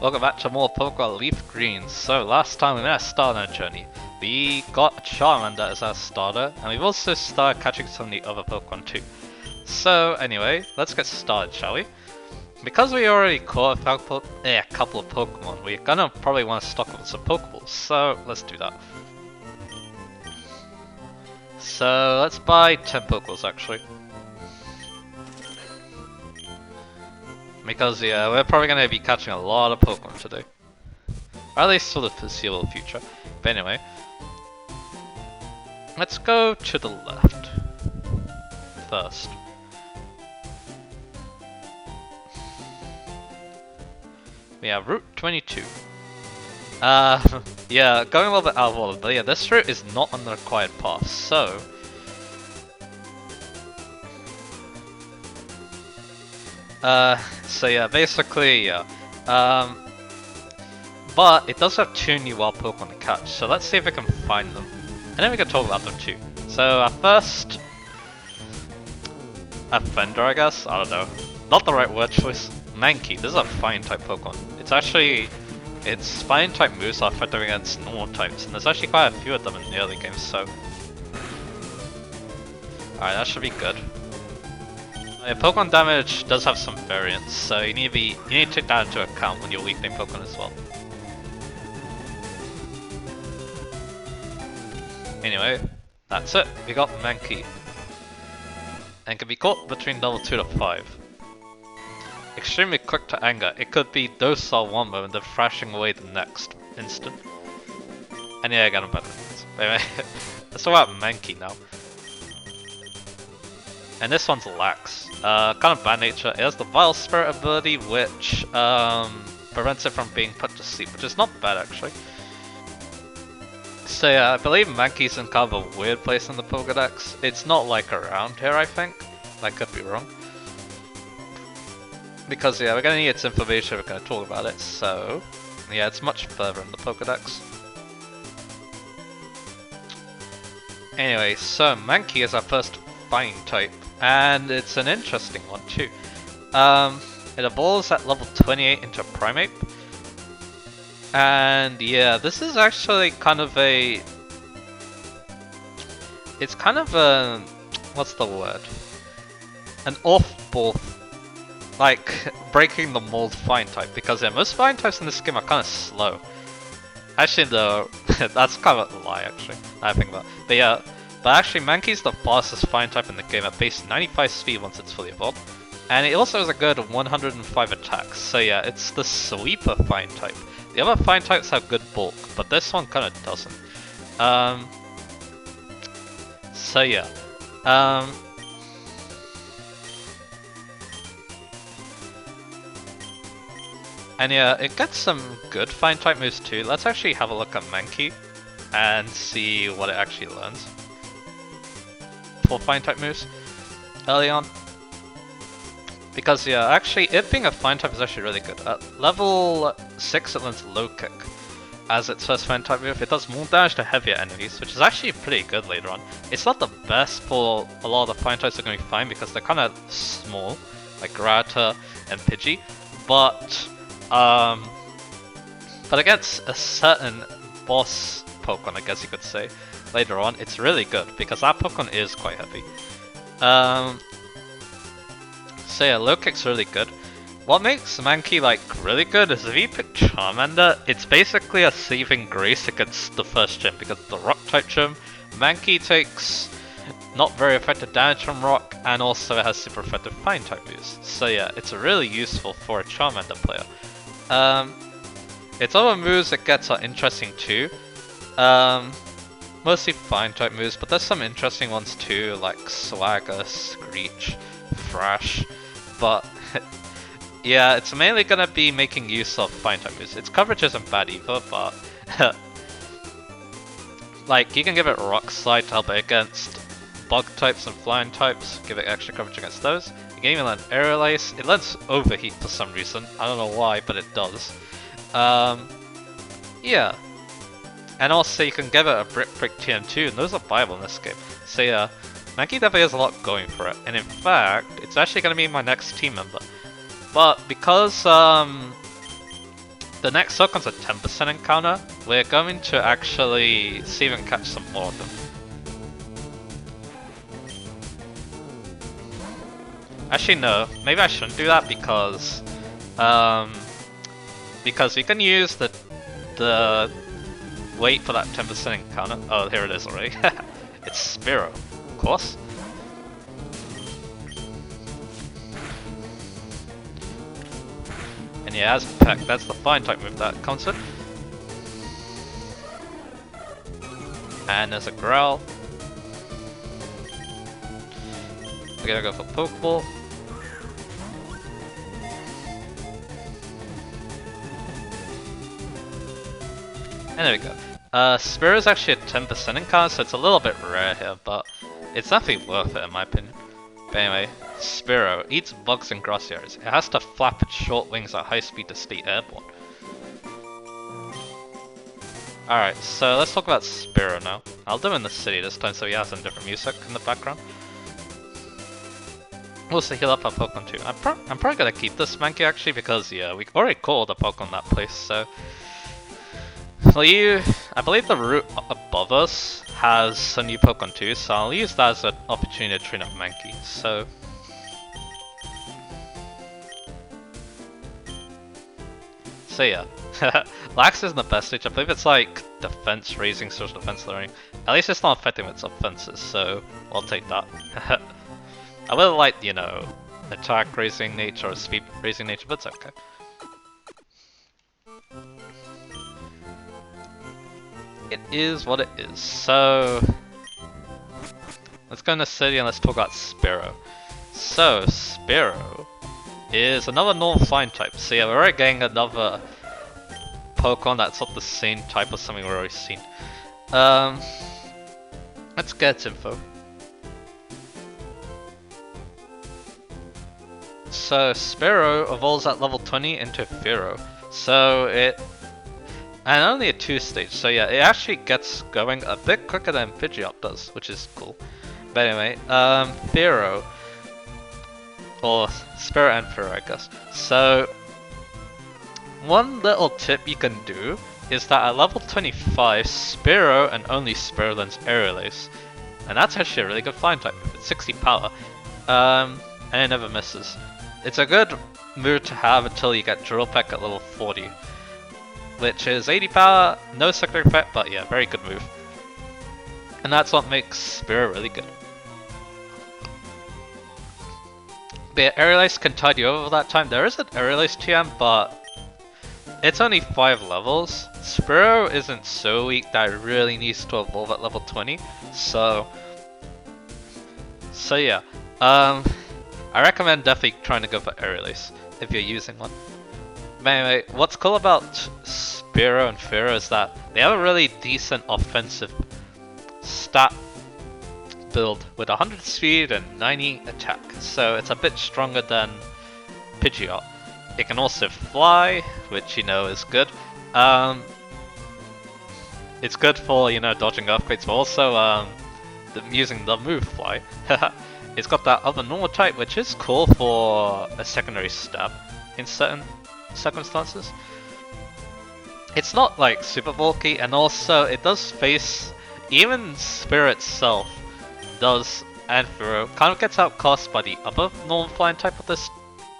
Welcome back to more Pokemon LeafGreen. So last time we met a starter journey. We got a Charmander as our starter, and we've also started catching some of the other Pokemon too. So anyway, let's get started, shall we? Because we already caught a couple of Pokemon, we're gonna probably want to stock up some Pokeballs, so let's do that. So let's buy 10 Pokeballs actually. Because yeah, we're probably gonna be catching a lot of Pokemon today. Or at least for the foreseeable future. But anyway, let's go to the left first. We have Route 22. Yeah, going a little bit out of order, but yeah, this route is not on the required path, so... So yeah, basically, yeah. But it does have two new wild Pokemon to catch, so let's see if we can find them. And then we can talk about them too. So our first... offender, I guess? I don't know. Not the right word choice. Mankey. This is a fine type Pokemon. It's actually... its fine type moves are effective against normal types, and there's actually quite a few of them in the early games, so... Alright, that should be good. Pokemon damage does have some variance, so you need to take that into account when you're weakening Pokemon as well. Anyway, that's it. We got Mankey. And can be caught between level 2 to 5. Extremely quick to anger. It could be docile one moment, then thrashing away the next instant. And yeah, I got him better. Anyway, let's talk about Mankey now. And this one's lax. Kind of bad nature. It has the Vile Spirit ability, which prevents it from being put to sleep, which is not bad actually. So yeah, I believe Mankey's in kind of a weird place in the Pokédex. It's not like around here, I think. I could be wrong. Because yeah, we're gonna need its information if we're gonna talk about it, so... yeah, it's much further in the Pokédex. Anyway, so Mankey is our first flying type. And it's an interesting one too. It evolves at level 28 into a Primeape. And yeah, this is actually kind of a... it's kind of a... what's the word? An off-ball, like breaking the mold flying type. Because yeah, most flying types in this game are kind of slow. Actually though, that's kind of a lie actually, I think that. But yeah. But actually, Mankey's the fastest flying type in the game at base 95 speed once it's fully evolved. And it also has a good 105 attacks, so yeah, it's the sweeper flying type. The other flying types have good bulk, but this one kinda doesn't. So yeah. And yeah, it gets some good flying type moves too. Let's actually have a look at Mankey and see what it actually learns. For flying type moves early on, because yeah, actually it being a flying type is actually really good. At level 6 it learns low kick as its first flying type move. It does more damage to heavier enemies, which is actually pretty good later on. It's not the best for a lot of the flying types are going to be fine because they're kind of small, like Grata and Pidgey, but against a certain boss Pokemon, I guess you could say, later on, it's really good because that Pokemon is quite heavy. So yeah, low kick's really good. What makes Mankey like really good is if you pick Charmander, it's basically a saving grace against the first gym because the rock type gym, Mankey takes not very effective damage from rock and also it has super effective flying type moves. So yeah, it's really useful for a Charmander player. Its other moves it gets are interesting too. Mostly flying type moves, but there's some interesting ones too, like Swagger, Screech, Thrash, but yeah, it's mainly gonna be making use of flying type moves. Its coverage isn't bad either, but like you can give it Rock Slide to help it against bug types and flying types, give it extra coverage against those. You can even learn Aerial Ace. It learns Overheat for some reason, I don't know why, but it does. Yeah. And also you can give it a Brick Break TM2, and those are viable in this game. So yeah, Mankey definitely has a lot going for it, and in fact, it's actually going to be my next team member. But because the next Pokemon's a 10% encounter, we're going to actually see if we can catch some more of them. Actually no, maybe I shouldn't do that because we can use the wait for that 10% encounter. Oh, here it is already. It's Sparrow, of course. And yeah, as Peck, that's the fine type move that comes with. And there's a Growl. We're gonna go for Pokeball. And there we go. Sparrow is actually a 10% encounter, so it's a little bit rare here, but it's definitely worth it in my opinion. But anyway, Sparrow eats bugs and grass areas. It has to flap its short wings at high speed to stay airborne. Alright, so let's talk about Sparrow now. I'll do it in the city this time so he has some different music in the background. Also heal up our Pokemon too. I'm probably gonna keep this Mankey actually because yeah, we already caught the Pokemon that place, so... I believe the route above us has a new Pokemon too, so I'll use that as an opportunity to train up Mankey, so... So yeah, Lax isn't the best stage. I believe it's like defense raising, social defense learning. At least it's not affecting its offenses, so I'll take that. I would like, you know, attack raising nature or speed raising nature, but it's okay. It is what it is. So let's go in the city and let's talk about Sparrow. So Sparrow is another normal flying type. So yeah, we're already getting another Pokemon that's not the same type of something we've already seen. Let's get its info. So Sparrow evolves at level 20 into Pharaoh. So it... And only a 2-stage, so yeah, it actually gets going a bit quicker than Pidgeot does, which is cool. But anyway, Pharaoh, or Sparrow and Pharaoh, I guess. So, one little tip you can do is that at level 25, Sparrow and only Sparrow learns Aerial Ace. And that's actually a really good flying type move. It's 60 power, and it never misses. It's a good move to have until you get Drill Peck at level 40. Which is 80 power, no secondary effect, but yeah, very good move. And that's what makes Sparrow really good. But yeah, Aerial Ace can tide you over that time. There is an Aerial Ace TM, but it's only 5 levels. Sparrow isn't so weak that it really needs to evolve at level 20. So yeah, I recommend definitely trying to go for Aerial Ace if you're using one. But anyway, what's cool about Sparrow and Pharaoh is that they have a really decent offensive stat build with 100 speed and 90 attack, so it's a bit stronger than Pidgeot. It can also fly, which you know is good. It's good for, you know, dodging earthquakes, but also using the move fly. It's got that other normal type, which is cool for a secondary stab in certain circumstances. It's not like super bulky, and also it does face, even Sparrow itself does, and Pharaoh kind of gets outclassed by the other normal flying type of this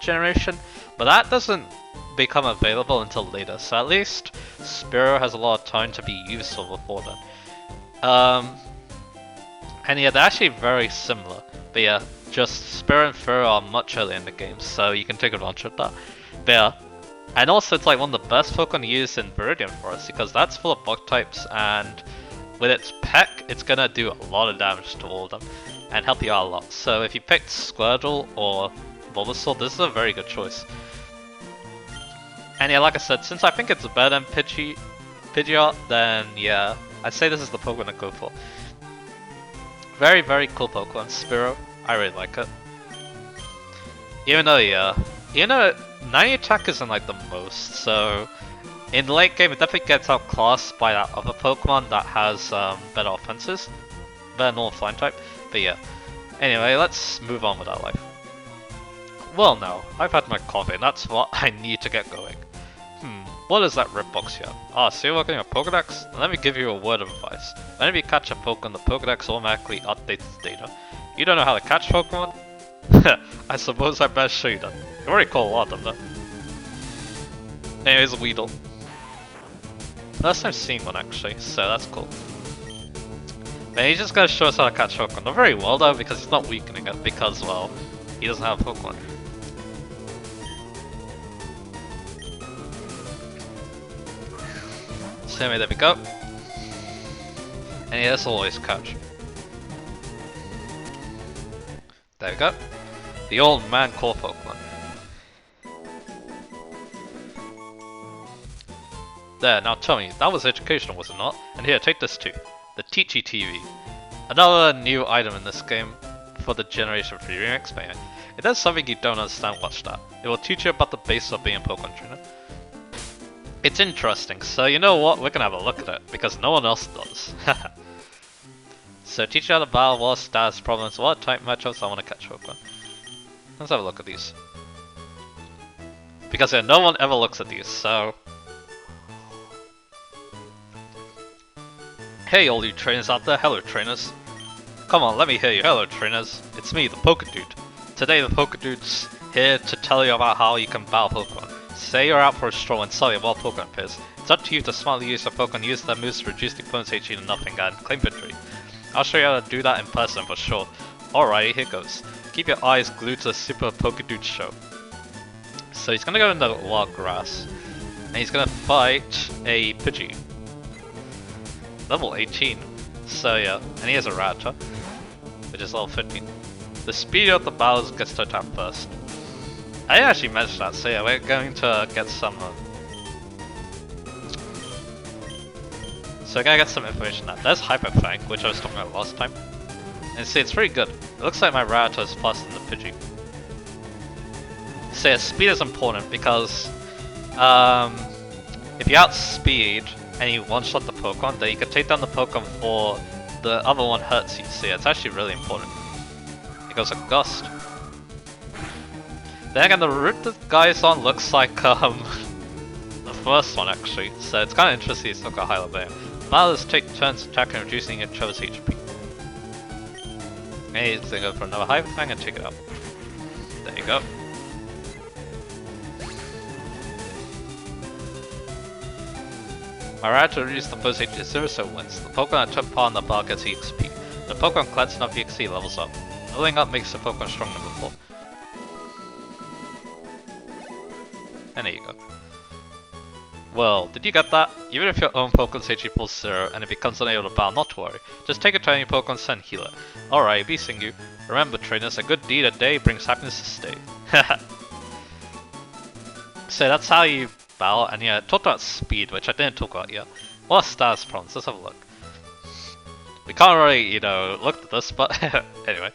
generation, but that doesn't become available until later, so at least Sparrow has a lot of time to be useful before then. And yeah, they're actually very similar, but yeah, just Sparrow and Pharaoh are much earlier in the game, so you can take advantage of that. But yeah, and also it's like one of the best Pokemon to use in Viridian Forest because that's full of bug types, and with its Peck, it's gonna do a lot of damage to all of them and help you out a lot. So if you picked Squirtle or Bulbasaur, this is a very good choice. And yeah, like I said, since I think it's better than Pidgeot, then yeah, I'd say this is the Pokemon to go for. Very, very cool Pokemon, Sparrow. I really like it. Even though, yeah, 90 attack isn't like the most, so in the late game it definitely gets outclassed by that other Pokemon that has better offenses, better normal flying type, but yeah. Anyway, let's move on with our life. Well now, I've had my coffee and that's what I need to get going. What is that red box here? Ah, so you're working on Pokedex? Then let me give you a word of advice. Whenever you catch a Pokemon, the Pokedex automatically updates its data. You don't know how to catch Pokemon? I suppose I better show you that. You already caught a lot of them though. Anyways, Weedle. First time seeing one actually, so that's cool. And he's just gonna show us how to catch Pokemon. Not very well though, because he's not weakening it, because, well, he doesn't have Pokemon. So anyway, there we go. And yeah, this will always catch. There we go. The old man core Pokemon. There, now tell me, that was educational, was it not? And here, take this too. The Teachy TV. Another new item in this game for the Generation 3 remix, man. If there's something you don't understand, watch that. It will teach you about the basics of being a Pokemon trainer. It's interesting, so you know what? We're gonna have a look at it, because no one else does. So teach you how to battle, what stats, problems, what type matchups I want to catch Pokemon. Let's have a look at these. Because yeah, no one ever looks at these, so... Hey all you trainers out there, hello trainers. Come on, let me hear you, hello trainers. It's me, the Pokedude. Today the Pokedude's here to tell you about how you can battle Pokemon. Say you're out for a stroll and sell your wild Pokemon appears. It's up to you to smartly use your Pokemon, use their moves to reduce the opponent's HP to nothing and claim victory. I'll show you how to do that in person for sure. Alrighty, here goes. Keep your eyes glued to the Super Pokedude show. So he's gonna go in the wild grass, and he's gonna fight a Pidgey. Level 18. So yeah, and he has a Raichu, which is level 15. The speed of the battles gets to attack first. I didn't actually mention that, so yeah, we're going to get some... So we're gonna get some information on that. There's Hyper Fang, which I was talking about last time. And see, it's pretty good. It looks like my Raichu is faster than the Pidgey. So yeah, speed is important because... if you outspeed and you one-shot the Pokemon, then you can take down the Pokemon before the other one hurts you. So yeah, it's actually really important. It goes a Gust. Then again, the route the guy's on looks like the first one actually, so it's kind of interesting he's got a high level. Battlers take turns attacking and reducing each other's HP. And he's gonna go for another Hyper Fang and take it out. There you go. My Raichu reduced the first HP to 0, so wins. The Pokemon that took part in the battle gets EXP. The Pokemon collects enough EXP levels up. Leveling up makes the Pokemon stronger than before. And there you go. Well, did you get that? Even if your own Pokemon's HP pulls 0 and it becomes unable to battle, not to worry. Just take it to any Pokemon and heal it. Alright, be Singu. Remember trainers, a good deed a day brings happiness to stay. So that's how you battle, and yeah, talked about speed, which I didn't talk about yet. What are status problems? Let's have a look. We can't really, you know, look at this, but anyway.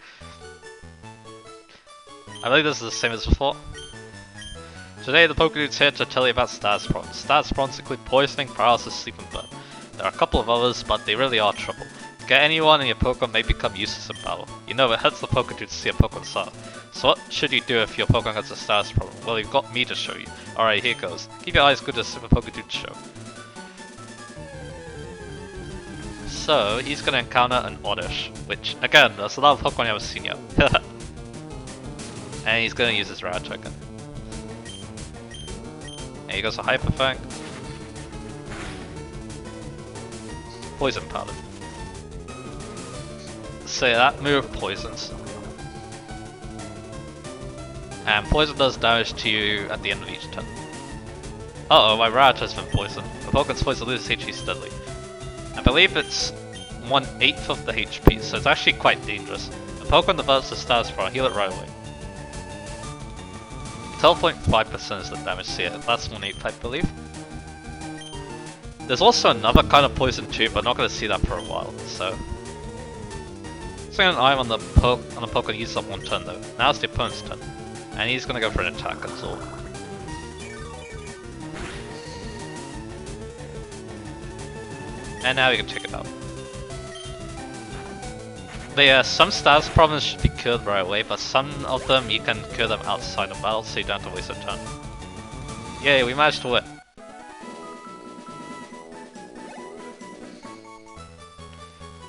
I believe this is the same as before. Today the Pokedude's here to tell you about status problems. Status problems include poisoning, paralysis, sleep and burn. There are a couple of others, but they really are trouble. To get anyone in your Pokemon may become useless in battle. You know it hurts the Pokedude to see a Pokemon suffer. So what should you do if your Pokemon has a status problem? Well, you've got me to show you. Alright, here goes. Keep your eyes good to the Super Pokedude show. So, he's gonna encounter an Oddish, which, again, there's a lot of Pokemon I haven't seen yet. And he's gonna use his Raichu again. And he goes for Hyper Fang. Poison Powder. So yeah, that move poisons. And poison does damage to you at the end of each turn. Uh oh, my Raichu has been poisoned. The Pokemon's poison loses HP steadily. I believe it's 1/8 of the HP, so it's actually quite dangerous. The Pokemon develops a status problem, heal it right away. 12.5% is the damage, so yeah, that's 1/8 I believe. There's also another kind of poison too, but not going to see that for a while, so... Setting an eye on the Pokemon uses up one turn though. Now it's the opponent's turn. And he's going to go for an attack, that's all. And now we can check it out. But yeah, some status problems should be cured right away, but some of them you can cure them outside of battle, so you don't have to waste a turn. Yay, we managed to win.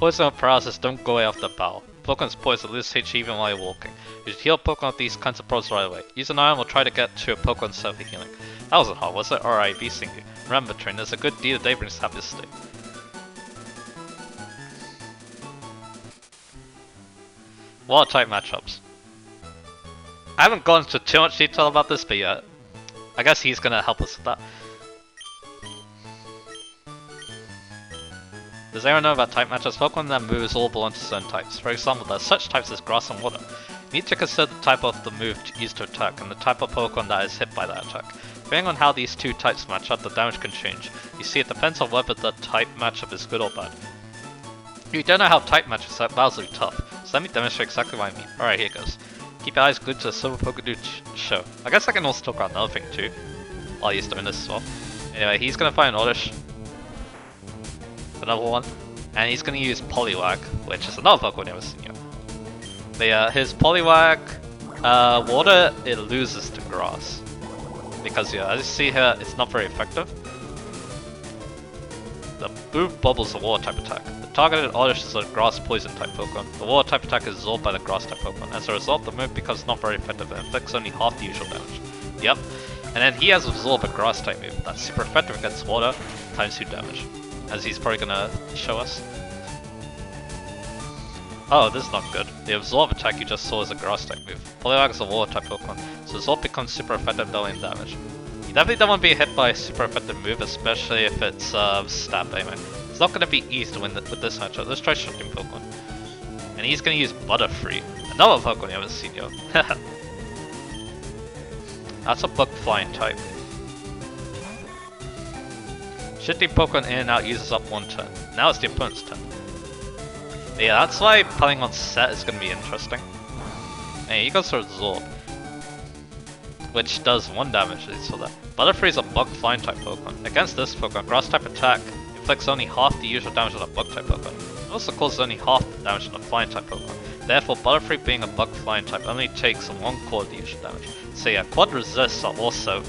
Poison or paralysis don't go away after battle. Pokemon's poison lose HP even while you're walking. You should heal Pokemon with these kinds of problems right away. Use an item or try to get to a Pokemon self healing. That wasn't hard, was it? Alright, be singing. Remember, trainers, a good deed a day brings happiness to. What type matchups? I haven't gone into too much detail about this, but yeah, I guess he's gonna help us with that. Does anyone know about type matchups? Pokemon that moves all belong to certain types. For example, there are such types as grass and water. You need to consider the type of the move used to attack and the type of Pokemon that is hit by that attack. Depending on how these two types match up, the damage can change. You see, it depends on whether the type matchup is good or bad. If you don't know how type matchups are, battles will be tough, so let me demonstrate exactly what I mean. Alright, here goes. Keep your eyes glued to the Silver Pokemon show. I guess I can also talk about another thing too, while he's doing this as well. Anyway, he's gonna find Oddish. Another one. And he's gonna use Poliwag, which is another Pokemon I've never seen yet. But yeah, his Poliwag, water, it loses to grass. Because yeah, as you see here, it's not very effective. The Boob Bubble is a water type attack. The targeted Oddish is a grass poison type Pokemon. The water type attack is absorbed by the grass type Pokemon. As a result, the move becomes not very effective and inflicts only half the usual damage. Yep. And then he has absorbed a grass type move. That's super effective against water, times 2 damage. As he's probably gonna show us. Oh, this is not good. The absorb attack you just saw is a grass type move. Poliwag is a water type Pokemon, so absorb becomes super effective dealing damage. You definitely don't want to be hit by a super effective move, especially if it's stab aiming. It's not gonna be easy to win with this matchup. Let's try shifting Pokemon. And he's gonna use Butterfree. Another Pokemon you haven't seen yet. That's a bug flying type. Shifting Pokemon in and out uses up 1 turn. Now it's the opponent's turn. But yeah, that's why playing on set is going to be interesting. And he goes for Absorb, which does 1 damage, as you saw that. Butterfree is a bug flying type Pokemon. Against this Pokemon, grass type attack inflicts only half the usual damage on a bug type Pokemon. It also causes only half the damage on a flying type Pokemon. Therefore, Butterfree being a bug flying type only takes 1/4 of the usual damage. So yeah, quad resists are also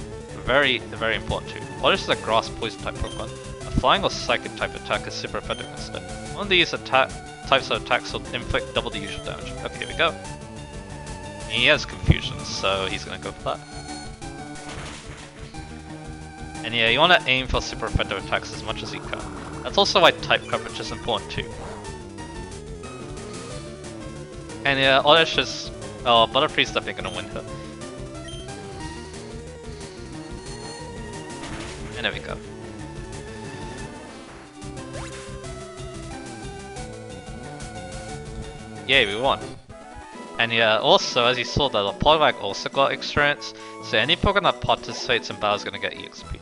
very important too. Oddish is a grass poison type Pokemon. A flying or psychic type attack is super effective instead. One of these types of attacks will inflict double the usual damage. Okay, here we go. He has confusion, so he's gonna go for that. And yeah, you want to aim for super effective attacks as much as you can. That's also why type coverage is important too. And yeah, Oddish is... oh, Butterfree's definitely gonna win here. And there we go. Yay, we won. And yeah, also, as you saw, the Poliwag also got experience, so any Pokemon that participates in battle is going to get EXP.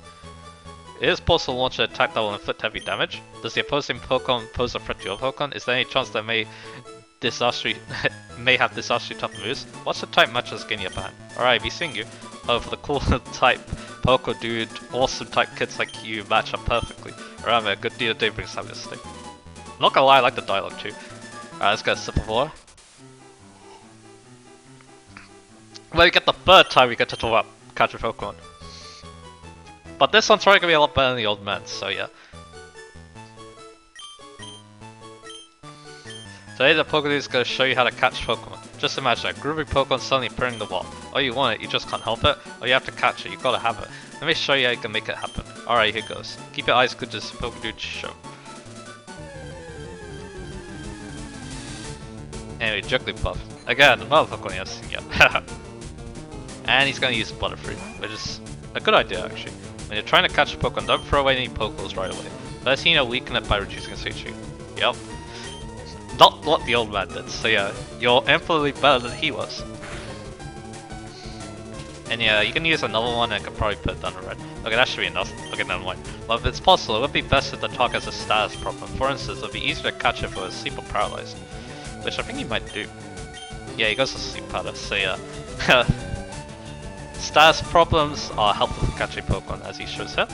It is possible to launch an attack that will inflict heavy damage. Does the opposing Pokemon pose a threat to your Pokemon? Is there any chance that may have disastrously tough moves? What's the type match that's getting your hand? Alright, be seeing you. Oh, for the cool type Poké dude, awesome type kids like you match up perfectly. Remember, a good deal of day brings happiness to. Not gonna lie, I like the dialogue too. Alright, let's get a sip of water. When we get the 3rd time we get to talk about catching Pokemon. But this one's probably gonna be a lot better than the old man, so yeah. Today the Pokemon is gonna show you how to catch Pokemon. Just imagine a groovy Pokemon suddenly appearing in the wild. Oh, you want it, you just can't help it. Or you have to catch it, you gotta have it. Let me show you how you can make it happen. Alright, here goes. Keep your eyes good to this Pokemon show. Anyway, Jigglypuff. Again, another Pokemon you haven't seen yet. And he's gonna use Butterfree, which is a good idea actually. When you're trying to catch a Pokemon, don't throw away any Pokeballs right away. First, you know, weaken it by reducing its HP. Yep. Not what the old man did, so yeah, you're infinitely better than he was. And yeah, you can use another one and I can probably put it down the red. Okay, that should be enough. Okay, never mind. Well, if it's possible, it would be best if the target has a status problem. For instance, it would be easier to catch it if it was sleep or paralyzed. Which I think he might do. Yeah, he goes to sleep powder, so yeah. Status problems are helpful for catching Pokemon, as he shows here.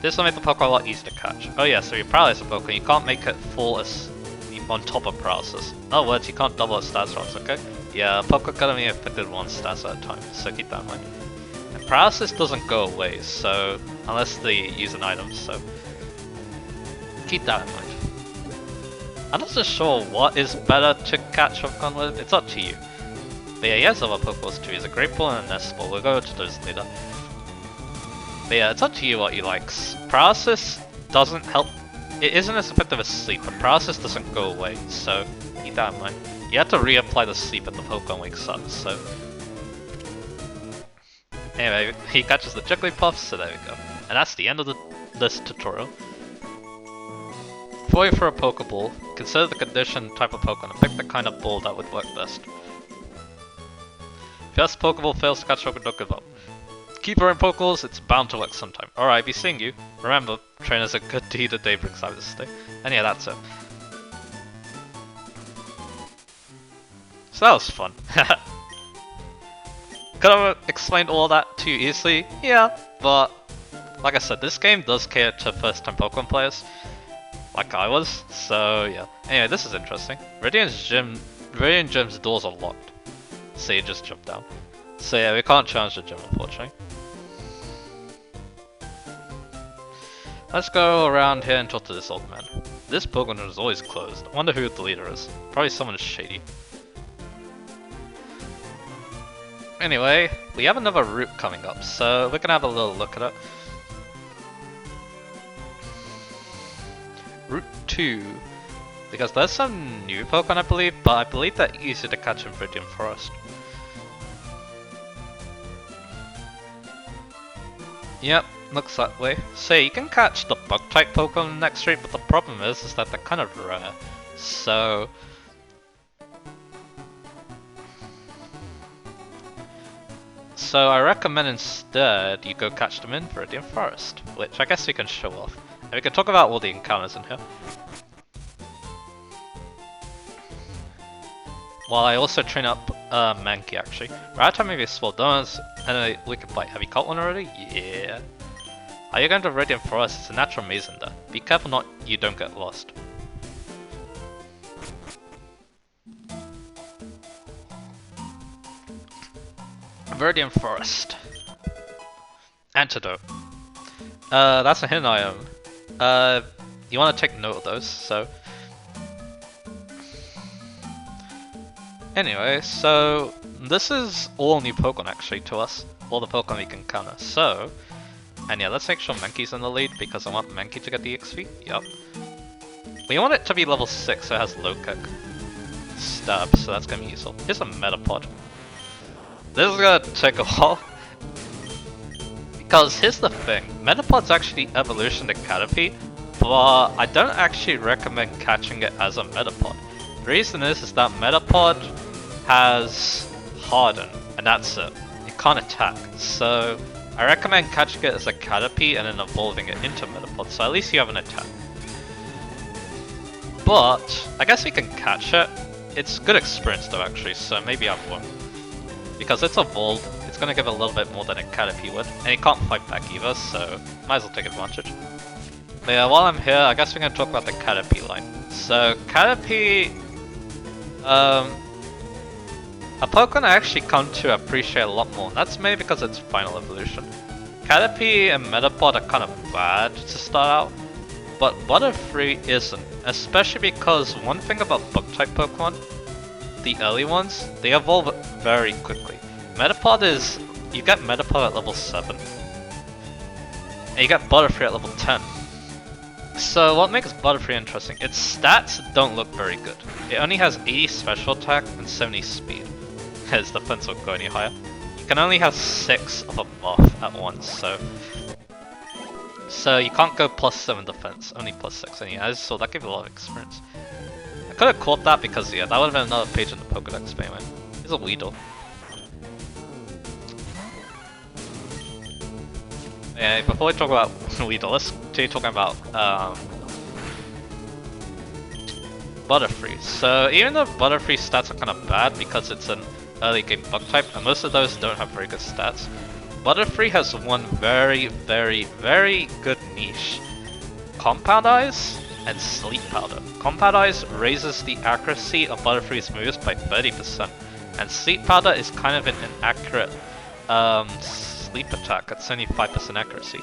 This will make the Pokemon a lot easier to catch. Oh yeah, so you paralyze a Pokemon, you can't make it fall asleep on top of paralysis. In other words, you can't double its status rolls, okay? Yeah, Pokemon can only be affected 1 status at a time, so keep that in mind. And paralysis doesn't go away, so unless they use an item, so keep that in mind. I'm not so sure what is better to catch Pokemon with, it's up to you. But yeah, he has other Pokeballs too, he's a Great Ball and a Nest Ball, we'll go to those later. But yeah, it's up to you what you like. Paralysis doesn't help, it isn't as effective as Sleep, but Paralysis doesn't go away, so keep that in mind. You have to reapply the Sleep and the Pokemon wakes up, so... Anyway, he catches the Jigglypuff, so there we go. And that's the end of this tutorial. Before you throw a Pokeball, consider the condition, type of Pokemon, and pick the kind of ball that would work best. If your Pokeball fails to catch Pokemon, don't give up. Keep throwing Pokeballs, it's bound to work sometime. Alright, be seeing you. Remember, trainer's a good deed a day brings happiness to stay. And yeah, that's it. So that was fun. Could have explained all that too easily? Yeah, but like I said, this game does cater to first-time Pokemon players. Like I was, so yeah. Anyway, this is interesting. Viridian Gym's doors are locked. So you just jump down. So yeah, we can't challenge the gym unfortunately. Let's go around here and talk to this old man. This Pokemon is always closed. I wonder who the leader is. Probably someone shady. Anyway, we have another route coming up, so we're gonna have a little look at it. Route 2. Because there's some new Pokemon I believe, but I believe they're easier to catch in Viridian Forest. Yep, looks that way. So you can catch the bug type Pokemon in the next route, but the problem is that they're kind of rare. So I recommend instead you go catch them in Viridian Forest, which I guess we can show off. And we can talk about all the encounters in here. While I also train up Mankey actually. Raichu maybe small donuts and we can bite. Have you caught one already? Yeah. Are you going to Viridian Forest? It's a natural maze in there. Be careful not you don't get lost. Viridian Forest. Antidote. That's a hidden item. You want to take note of those, so... Anyway, so... This is all new Pokemon actually to us. All the Pokemon we can encounter, so... And yeah, let's make sure Mankey's in the lead because I want Mankey to get the XP. Yup. We want it to be level 6 so it has low kick. Stab, so that's gonna be useful. Here's a Metapod. This is gonna take a while. Because here's the thing, Metapod's actually evolution to Caterpie, but I don't actually recommend catching it as a Metapod. The reason is that Metapod has Harden, and that's it. It can't attack, so I recommend catching it as a Caterpie and then evolving it into Metapod, so at least you have an attack. But, I guess we can catch it. It's good experience though actually, so maybe I won't. Because it's evolved, it's gonna give a little bit more than a Caterpie would, and it can't fight back either, so might as well take advantage. But yeah, while I'm here, I guess we're gonna talk about the Caterpie line. So Caterpie, a Pokemon I actually come to appreciate a lot more, and that's maybe because it's final evolution. Caterpie and Metapod are kind of bad to start out, but Butterfree isn't, especially because one thing about bug-type Pokemon, the early ones, they evolve very quickly. Metapod is, you get Metapod at level 7, and you get Butterfree at level 10. So what makes Butterfree interesting, its stats don't look very good. It only has 80 special attack and 70 speed. Its defense won't go any higher. You can only have 6 of a buff at once, so you can't go plus 7 defense, only plus 6, and yeah, so that gives you a lot of experience. I could have caught that because yeah, that would have been another page in the Pokédex payment. He's a Weedle. Yeah, before we talk about Weedle, let's continue talking about Butterfree. So even though Butterfree stats are kind of bad because it's an early game bug type, and most of those don't have very good stats, Butterfree has one very, very, very good niche. Compound Eyes and Sleep Powder. Compound Eyes raises the accuracy of Butterfree's moves by 30%, and Sleep Powder is kind of an inaccurate sleep attack at 75% accuracy.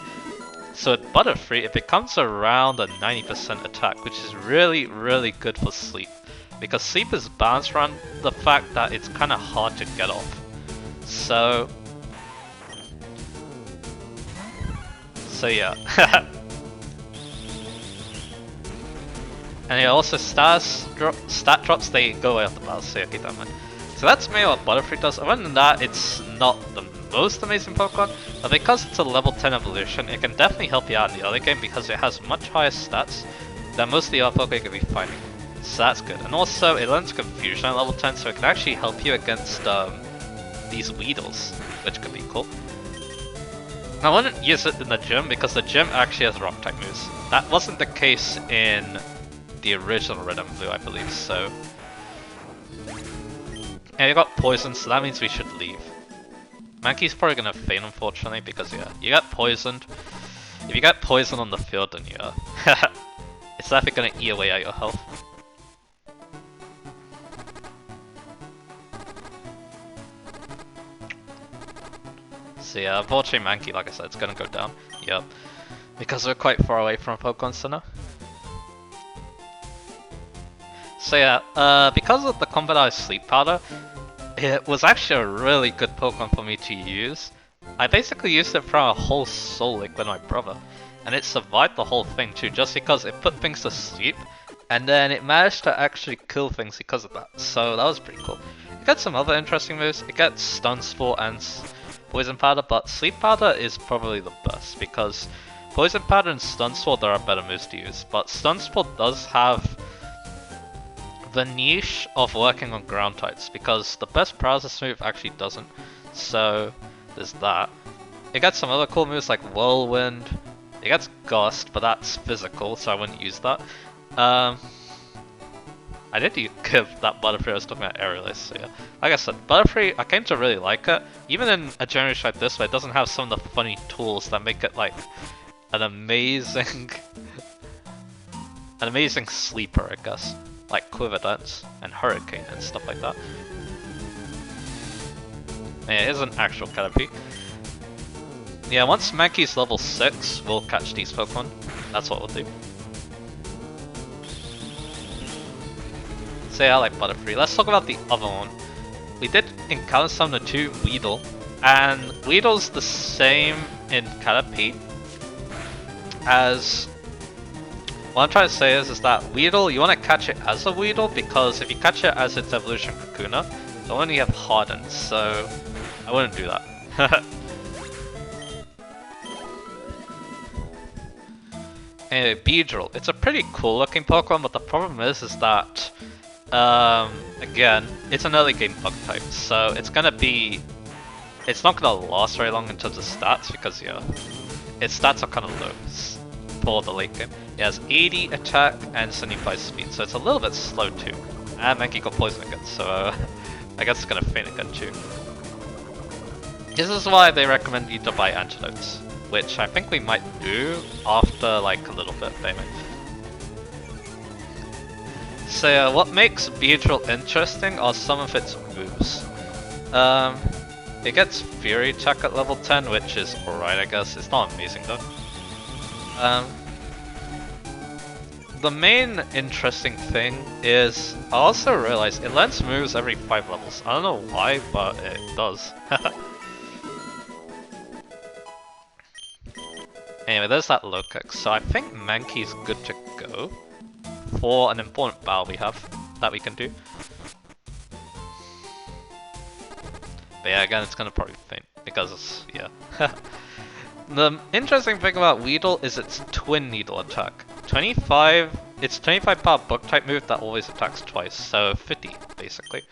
So with Butterfree, it becomes around a 90% attack, which is really, really good for Sleep. Because Sleep is balanced around the fact that it's kind of hard to get off. So yeah. And yeah, also stat drops, they go away off the battle, so yeah, keep that in mind. So that's mainly what Butterfree does. Other than that, it's not the most amazing Pokemon, but because it's a level 10 evolution, it can definitely help you out in the early game because it has much higher stats than most of the other Pokemon you could be fighting. So that's good. And also, it learns Confusion at level 10, so it can actually help you against these Weedles, which could be cool. I wouldn't use it in the gym because the gym actually has rock type moves. That wasn't the case in the original Red and Blue, I believe, so. And you got poison, so that means we should leave. Mankey's probably gonna faint, unfortunately, because yeah, you got poisoned. If you get poisoned on the field, then yeah, it's definitely gonna eat away at your health. So yeah, unfortunately Mankey, like I said, it's gonna go down. Yep. Because we're quite far away from a Pokemon Center. So yeah, because of the Confidant Sleep Powder, it was actually a really good Pokemon for me to use. I basically used it for a whole Soul Link with my brother, and it survived the whole thing too, just because it put things to sleep, and then it managed to actually kill things because of that, so that was pretty cool. It got some other interesting moves, it got Stun Spore and Poison Powder, but Sleep Powder is probably the best, because Poison Powder and Stun Spore, there are better moves to use, but Stun Spore does have the niche of working on ground types, because the best paralysis move actually doesn't, so there's that. It got some other cool moves like Whirlwind, it gets Gust, but that's physical, so I wouldn't use that. I did give that Butterfree, I was talking about Aerialist, so yeah. Like I said, Butterfree, I came to really like it. Even in a generation like this, where it doesn't have some of the funny tools that make it like an amazing sleeper, I guess. Like Quiver Dance and Hurricane and stuff like that. Yeah, it is an actual Caterpie. Yeah, once Mankey's level 6, we'll catch these Pokemon. That's what we'll do. So yeah, I like Butterfree. Let's talk about the other one. We did encounter some of the two Weedle, and Weedle's the same in Caterpie as... What I'm trying to say is that Weedle, you want to catch it as a Weedle, because if you catch it as its evolution Kakuna, it'll only have Harden, so I wouldn't do that. Anyway, Beedrill. It's a pretty cool looking Pokemon, but the problem is that again, it's an early game bug type, so it's not gonna last very long in terms of stats, because yeah, its stats are kind of low for the late game. It has 80 attack and 75 speed, so it's a little bit slow too. And Mankey got poison again, so I guess it's gonna faint again too. This is why they recommend you to buy antidotes, which I think we might do after like a little bit, maybe. So what makes Beedrill interesting are some of its moves. It gets Fury Attack at level 10, which is alright, I guess. It's not amazing though. The main interesting thing is, I also realized it learns moves every 5 levels. I don't know why, but it does. Anyway, there's that Lokex. So I think Mankey's good to go for an important battle we have that we can do. But yeah, again, it's gonna probably faint because it's, yeah. The interesting thing about Weedle is its Twin Needle attack. It's 25 power bug type move that always attacks twice, so 50 basically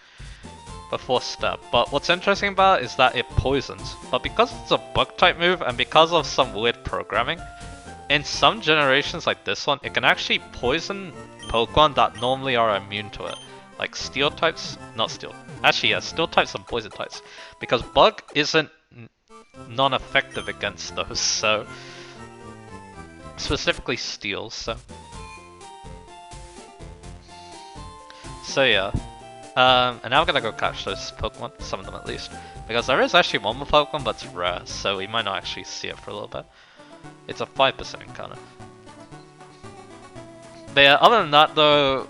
before stab. But what's interesting about it is that it poisons. But because it's a bug type move and because of some weird programming, in some generations like this one, it can actually poison Pokemon that normally are immune to it. Like steel types, not steel. Actually, yeah, steel types and poison types. Because bug isn't non-effective against those, so specifically steel, so yeah. And now I'm gonna go catch those Pokemon, some of them at least, because there is actually one more Pokemon, but it's rare, so we might not actually see it for a little bit. It's a 5% encounter. But yeah, other than that though,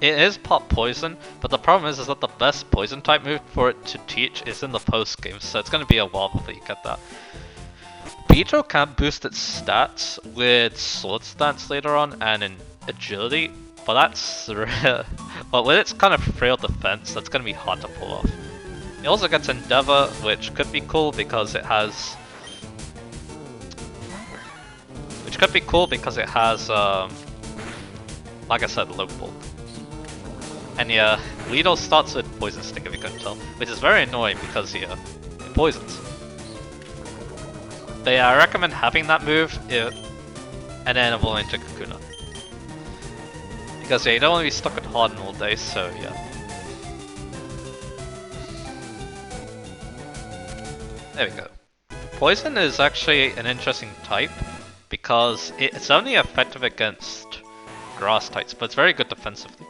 it is pop poison, but the problem is that the best poison type move for it to teach is in the post game, so it's gonna be a while before you get that. Beedrill can boost its stats with sword stance later on and in agility, but that's but with its kind of frail defense, that's gonna be hard to pull off. It also gets Endeavor, which could be cool because it has like I said, low bulk. And yeah, Weedle starts with Poison Sting if you couldn't tell, which is very annoying because yeah, it poisons. But yeah, I recommend having that move and then evolving to Kakuna. Because yeah, you don't want to be stuck with Harden all day, so yeah. There we go. Poison is actually an interesting type because it's only effective against grass types, but it's very good defensively.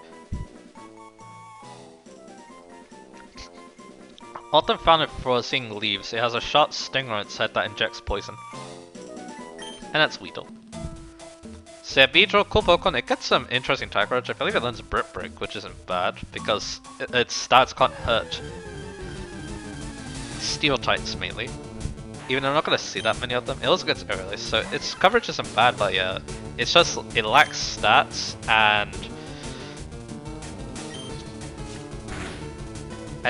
Often found it for seeing leaves, it has a sharp stinger on its head that injects poison. And that's Weedle. So yeah, Beedrill, cool Pokemon, it gets some interesting type approach. I believe it learns Brick Break, which isn't bad, because its stats can't hurt Steel types mainly. Even though I'm not going to see that many of them, it also gets early, so its coverage isn't bad, but yeah, it's just, it lacks stats, and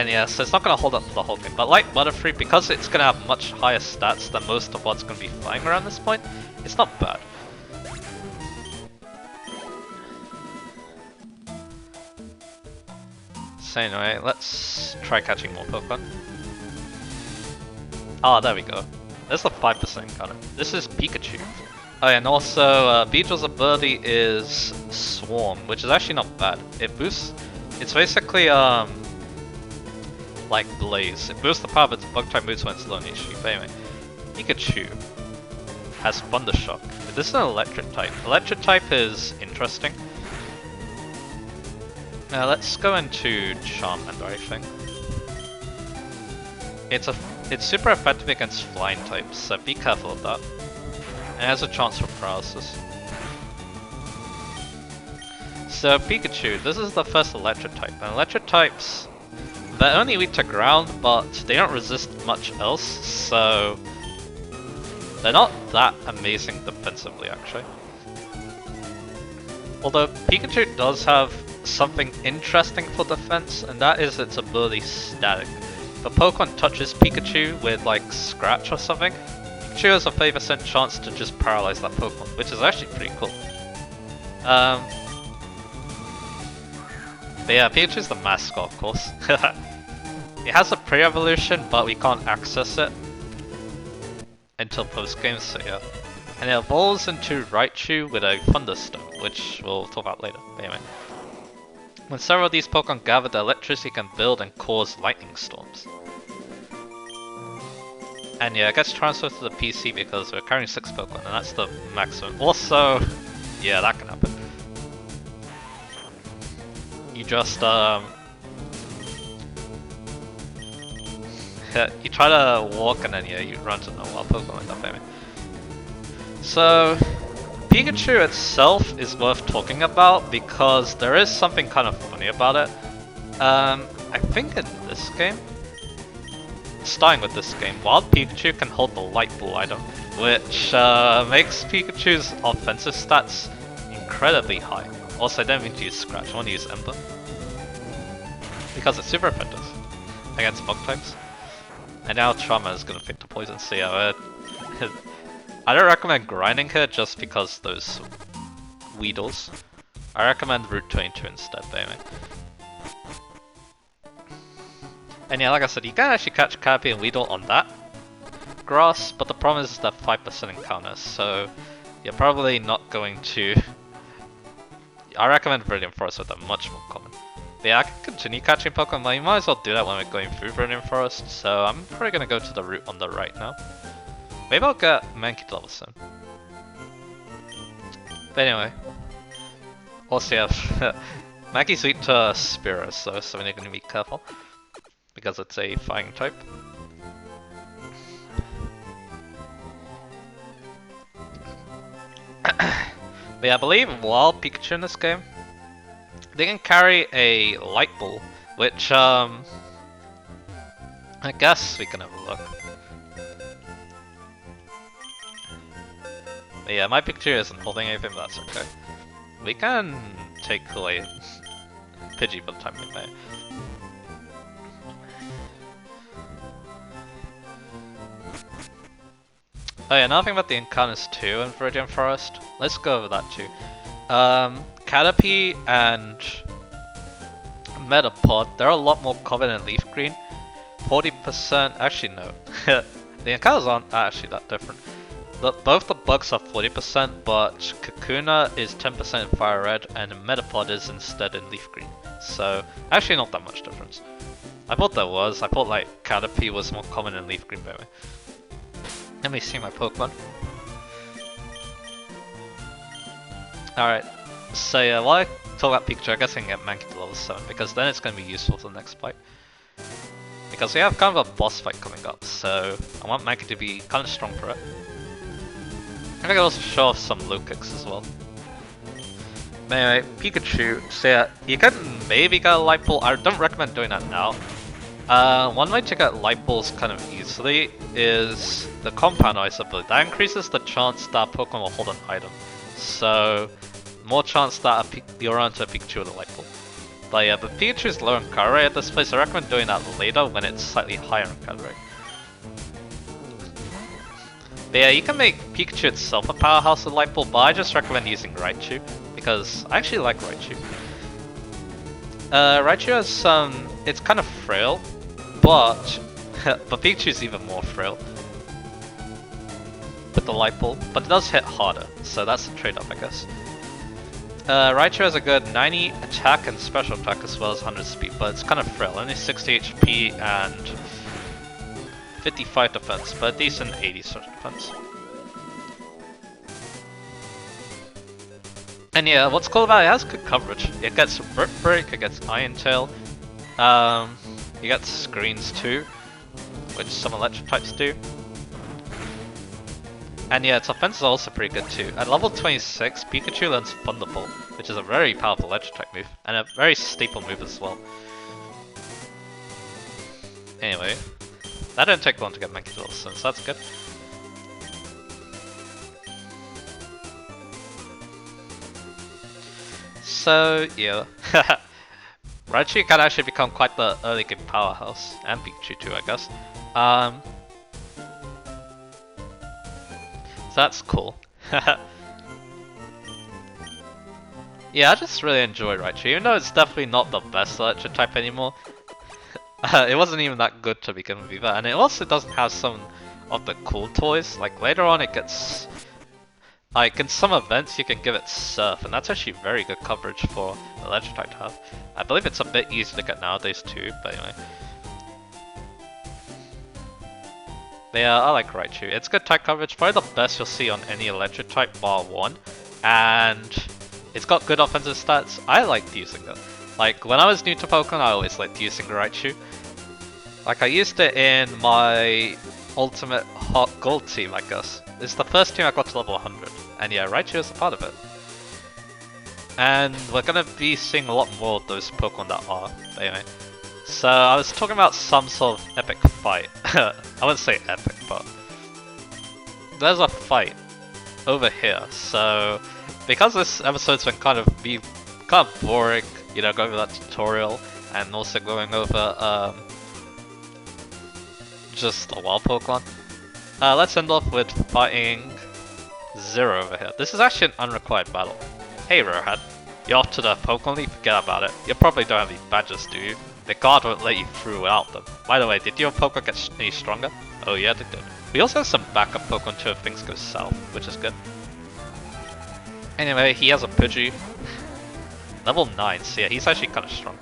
yeah, so it's not going to hold up for the whole game. But like Butterfree, because it's going to have much higher stats than most of what's going to be flying around this point, it's not bad. So anyway, let's try catching more Pokemon. Ah, there we go. There's the 5% encounter. This is Pikachu. Oh, and also, Beedrill's ability is Swarm, which is actually not bad. It boosts... It's basically, like Blaze. It boosts the power of its bug-type moves when it's low in HP. But anyway, Pikachu has Thundershock. This is an electric type. Electric type is interesting. Now let's go into Charmander, I think. It's super effective against flying types, so be careful of that. And it has a chance for paralysis. So Pikachu, this is the first electric type, and electric types, they're only weak to ground, but they don't resist much else, so they're not that amazing defensively actually. Although Pikachu does have something interesting for defense, and that is its ability Static. If a Pokemon touches Pikachu with like Scratch or something, Pikachu has a 5% chance to just paralyze that Pokemon, which is actually pretty cool. But yeah, Pikachu's the mascot, of course. It has a pre-evolution, but we can't access it until post-game, so yeah. And it evolves into Raichu with a Thunderstone, which we'll talk about later. But anyway. When several of these Pokemon gather, the electricity can build and cause lightning storms. And yeah, it gets transferred to the PC because we're carrying 6 Pokemon, and that's the maximum. Also, yeah, that can happen. You just, you try to walk and then yeah, you run to no wild Pokemon like that, baby. So, Pikachu itself is worth talking about because there is something kind of funny about it. I think in this game, starting with this game, Wild Pikachu can hold the Light Ball item, which makes Pikachu's offensive stats incredibly high. Also, I don't mean to use Scratch, I want to use Ember. Because it's super effective against bug types. And now Charmander is going to pick the poison, so yeah, I don't recommend grinding here just because those Weedles. I recommend Route 22 instead, baby. And yeah, like I said, you can actually catch Caterpie and Weedle on that grass, but the problem is that 5% encounter, so you're probably not going to... I recommend Viridian Forest with them, much more common. But yeah, I can continue catching Pokemon, you might as well do that when we're going through Viridian Forest, so I'm probably going to go to the route on the right now. Maybe I'll get Mankey level soon. But anyway. Also yeah, Mankey's weak to Sparrow, so we're going to be careful. Because it's a fighting type. But yeah, I believe Wild Pikachu in this game, they can carry a Light Ball, which I guess we can have a look. But yeah, my Pikachu isn't holding anything, but that's okay. We can take away Pidgey for the time being there. Oh yeah, another thing about the encounters too in Viridian Forest. Let's go over that too. Caterpie and Metapod, they're a lot more common in LeafGreen. 40%, actually no. The encounters aren't actually that different. Both the bugs are 40%, but Kakuna is 10% in Fire Red, and Metapod is instead in Leaf Green. So, actually not that much difference. I thought there was. I thought like Caterpie was more common in Leaf Green, by the way. Let me see my Pokemon. Alright, so yeah, while I talk about Pikachu, I guess I can get Mankey to level 7, because then it's going to be useful for the next fight. Because we have kind of a boss fight coming up, so I want Mankey to be kind of strong for it. I can also show off some low kicks as well. But anyway, Pikachu, so yeah, you can maybe get a Light Ball. I don't recommend doing that now. One way to get Light Balls kind of easily is the Compound Ice ability. That increases the chance that Pokemon will hold an item. So, more chance that you're onto a Pikachu with a Light Ball. But yeah, but Pikachu is low in card rate at this place. I recommend doing that later when it's slightly higher in card rate. But yeah, you can make Pikachu itself a powerhouse with Light Ball, but I just recommend using Raichu, because I actually like Raichu. Raichu has some... it's kind of frail, but Pikachu's even more frail with the Light Ball, but it does hit harder, so that's the trade-off, I guess. Raichu has a good 90 attack and special attack as well as 100 speed, but it's kind of frail, only 60 HP and 55 defense, but a decent 80 social defense. And yeah, what's cool about it, it has good coverage. It gets Brick Break, it gets Iron Tail, you get Screens too, which some electric types do. And yeah, its offense is also pretty good too. At level 26, Pikachu learns Thunderbolt, which is a very powerful electric type move, and a very staple move as well. Anyway, that didn't take long to get Mankey level 7, so that's good. So yeah, Raichu can actually become quite the early game powerhouse, and Pikachu too, I guess. So that's cool. Yeah, I just really enjoy Raichu, even though it's definitely not the best electric type anymore. It wasn't even that good to begin with either, and it also doesn't have some of the cool toys. Like later on it gets... like in some events you can give it Surf, and that's actually very good coverage for electric type to have. I believe it's a bit easier to get nowadays too, but anyway. But yeah, I like Raichu. It's good type coverage, probably the best you'll see on any electric type bar 1. And it's got good offensive stats. I liked using it. Like when I was new to Pokemon, I always liked using Raichu. Like I used it in my Ultimate Hot Gold team, I guess. It's the first team I got to level 100. And yeah, Raichu is a part of it. And we're gonna be seeing a lot more of those Pokemon that are. But anyway. So I was talking about some sort of epic fight. I wouldn't say epic, but there's a fight over here. So because this episode's been kind of boring, you know, going over that tutorial and also going over just a wild Pokemon. Let's end off with fighting Zero over here. This is actually an unrequired battle. Hey Rarehad, you're off to the Pokemon League? Forget about it. You probably don't have these badges, do you? The guard won't let you through without them. By the way, did your Pokemon get any stronger? Oh yeah, they did. We also have some backup Pokemon too if things go south, which is good. Anyway, he has a Pidgey. Level 9, so yeah, he's actually kind of strong.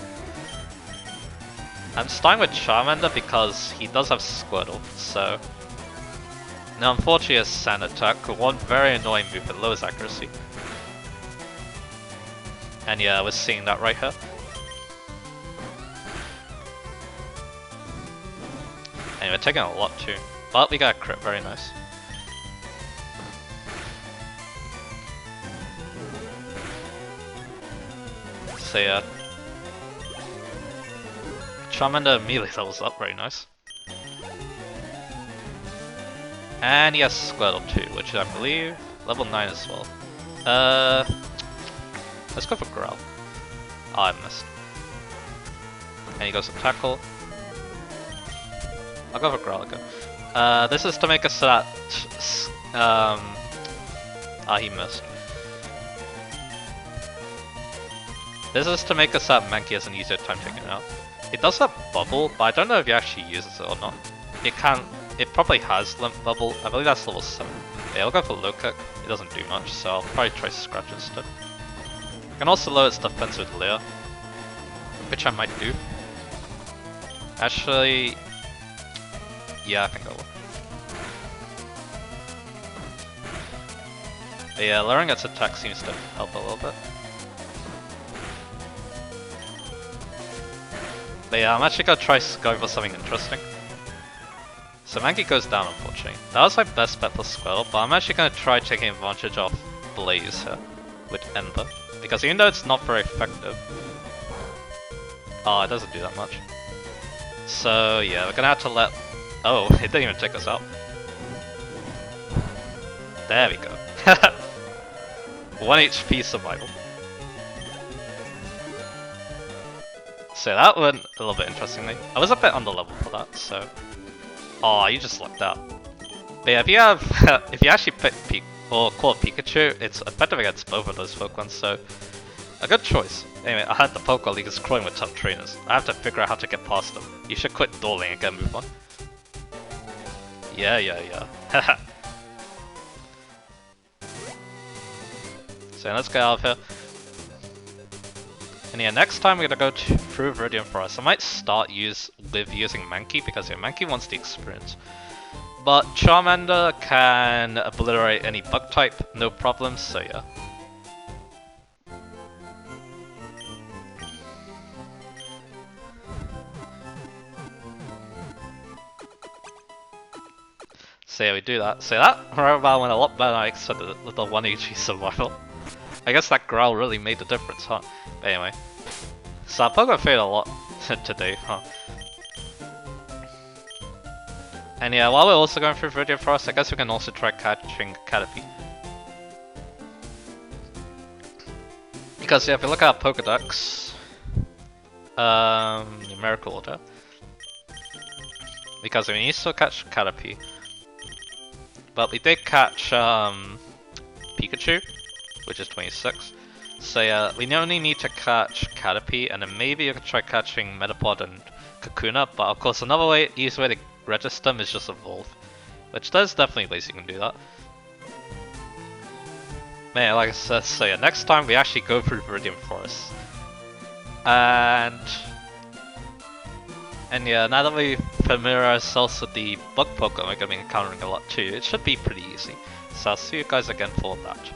I'm starting with Charmander because he does have Squirtle, so... Now unfortunately his Sand Attack, one very annoying move that lowers accuracy. And yeah, we're seeing that right here. And we're taking a lot too, but we got a crit, very nice. So yeah. Charmander immediately levels up, very nice. And he has Squirtle too, which I believe level 9 as well. Let's go for Growl. Oh, I missed. And he goes to Tackle. I'll go for Growl again. This is to make us so that... he missed. This is to make us so that Mankey has an easier time taking it out. It does have Bubble, but I don't know if he actually uses it or not. It probably has Limp Bubble. I believe that's level 7. Yeah, I'll go for Low Kick. It doesn't do much, so I'll probably try Scratch instead. I can also lower its defense with Leer, which I might do. Actually, yeah, I can go. But yeah, lowering its attack seems to help a little bit. But yeah, I'm actually gonna try go for something interesting. So Mankey goes down, unfortunately. That was my best bet for Squirtle, but I'm actually gonna try taking advantage of Blaze here with Ember. Because even though it's not very effective... Oh, it doesn't do that much. So yeah, we're gonna have to let... Oh, it didn't even take us out. There we go. 1 HP survival. So that went a little bit interestingly. I was a bit on the level for that, so... Oh, you just lucked out. But yeah, if you have... if you actually pick or call Pikachu, it's effective against both of those Pokemon, so... A good choice. Anyway, I heard the Pokemon League is crawling with tough trainers. I have to figure out how to get past them. You should quit dueling and get a move on. Yeah. So let's get out of here. And yeah, next time we're gonna go through Viridian Forest. I might start with using Mankey because yeah, Mankey wants the experience. But Charmander can obliterate any bug type, no problem, so yeah. So yeah, we do that. So that round went a lot better than I expected with the 1 HP survival. I guess that Growl really made the difference, huh? But anyway. So our Pokemon failed a lot today, huh? And yeah, while we're also going through Viridian Forest, I guess we can also try catching Caterpie. Because yeah, if you look at our Pokedex, numerical order, because we need to catch Caterpie, but we did catch Pikachu, which is 26. So yeah, we only need to catch Caterpie, and then maybe you can try catching Metapod and Kakuna, but of course another easy way to register them is just evolve. Which there's definitely ways you can do that. Man, like I said, so yeah, next time we actually go through Viridian Forest. And yeah, now that we familiarize ourselves with the bug Pokemon we're going to be encountering a lot too, it should be pretty easy. So I'll see you guys again for that.